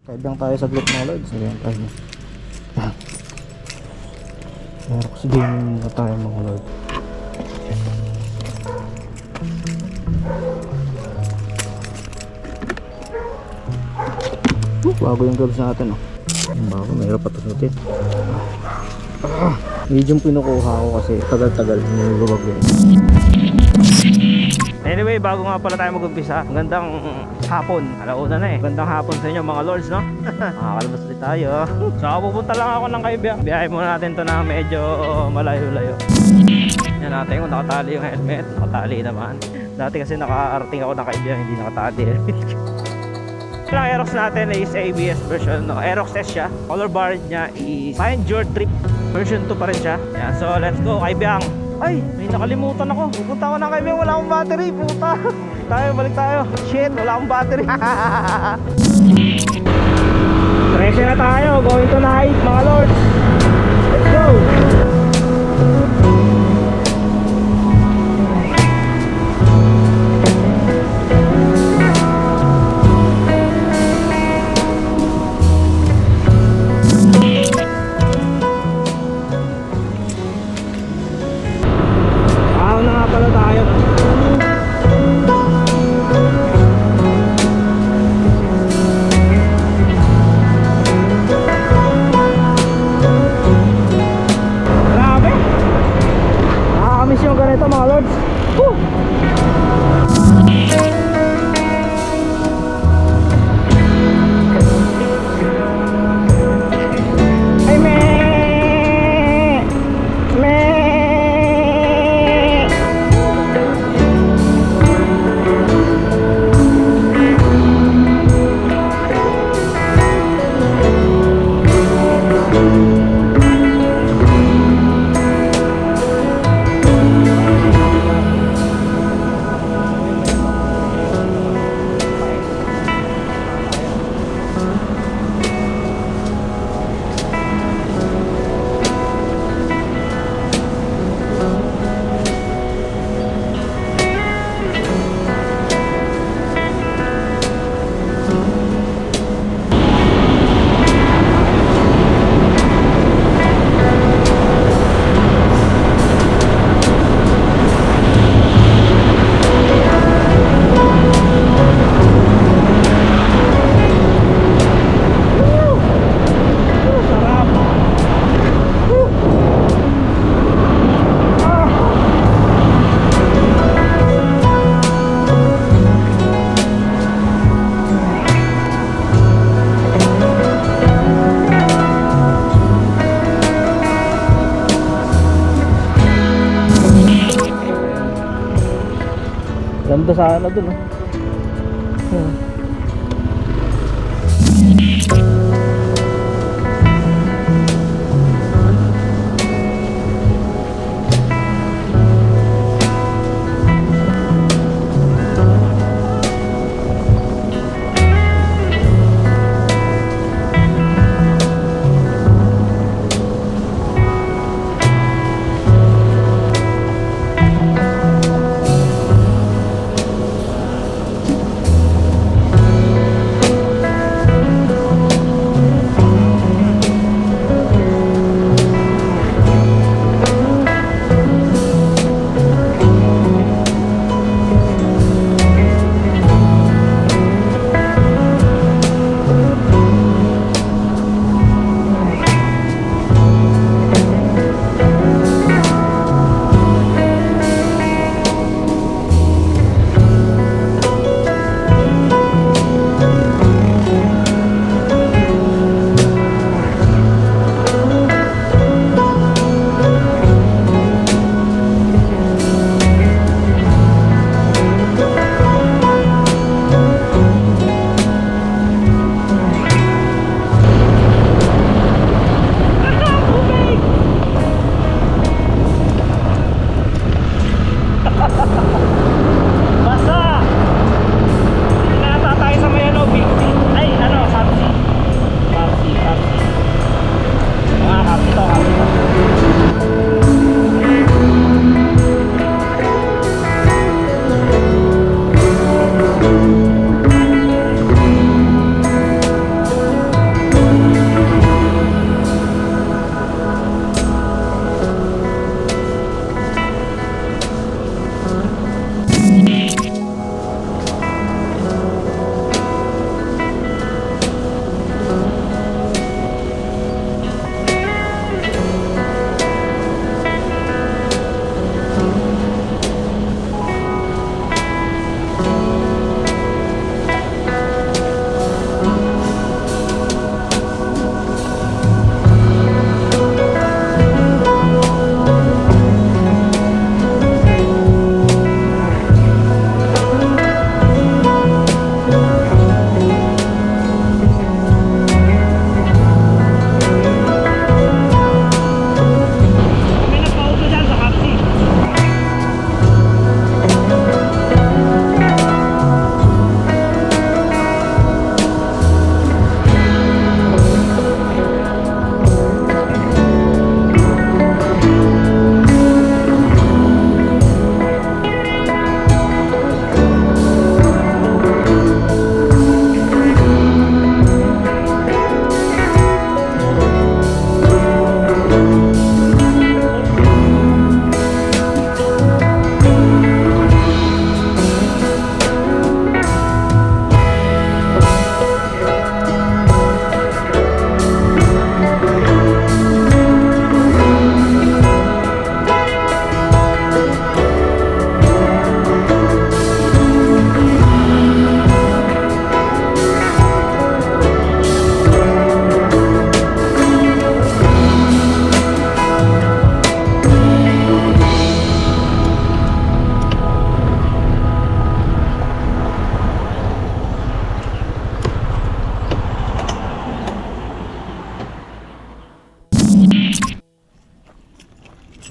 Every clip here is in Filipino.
Kaibang tayo sa group mga lords. Ngayon tayo. Meron kasi gaming na tayo mga lords. Bago yung gloves natin oh. Bago, mayroon pa tusutin. Medium pinukuha ko kasi tagal-tagal niluluwag yun. Anyway, bago nga pala tayo mag-umpisa, magandang hapon. Alauna na eh. Magandang hapon sa inyo mga lords, no? Makakalabas ulit tayo. So pupunta lang ako ng Kaibiyang. Biyahe muna natin to na medyo malayo-layo. Yan natin kung nakatali yung helmet. Nakatali naman. Dati kasi naka-arting ako ng Kaibiyang, hindi nakatali helmet. Ang Aerox natin is ABS version, no? Aerox S siya. Color bar niya is Find Your Trip version 2 pa rin siya. Yan, so let's go Kaibiyang. Ay, may nakalimutan ako. Pupunta ako ng Kaibiyang, wala akong battery, puta. Balik tayo. Shit, wala akong battery. Ready na tayo, going to night mga lords. Let's go. Ganda sana dun oh.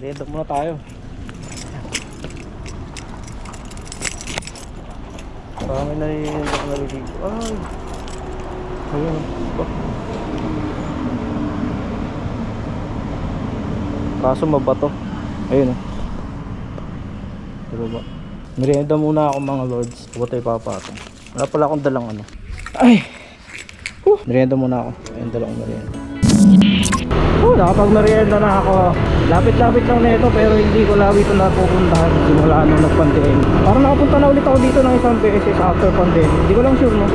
Merienda muna tayo. Parang may narinig ako narinig. Ay! Ayun. Kaso mabato. Ayun oh. Pero ba? Merienda muna ako mga lords. Huwag tayo papatong. Wala pala akong dalang ano. Ay! Merienda muna ako. Ayun, dalang merienda. Nakapag-merienda na ako. Lapit-lapit lang na ito pero hindi ko lagi ito napupuntahan simula nung nag-pandemic. Parang nakapunta na ulit ako dito ng isang beses after pandemic. Hindi ko lang sure no.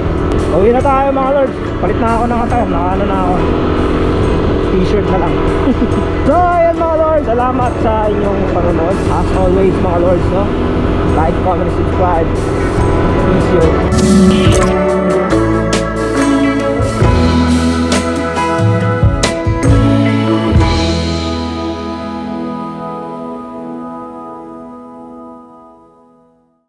Uwi na tayo mga lords. Palit na ako ng attire. Nakaano na ako. T-shirt na lang. So ayan mga lords. Salamat sa inyong panonood. As always mga lords no. Like, comment, subscribe. Peace out.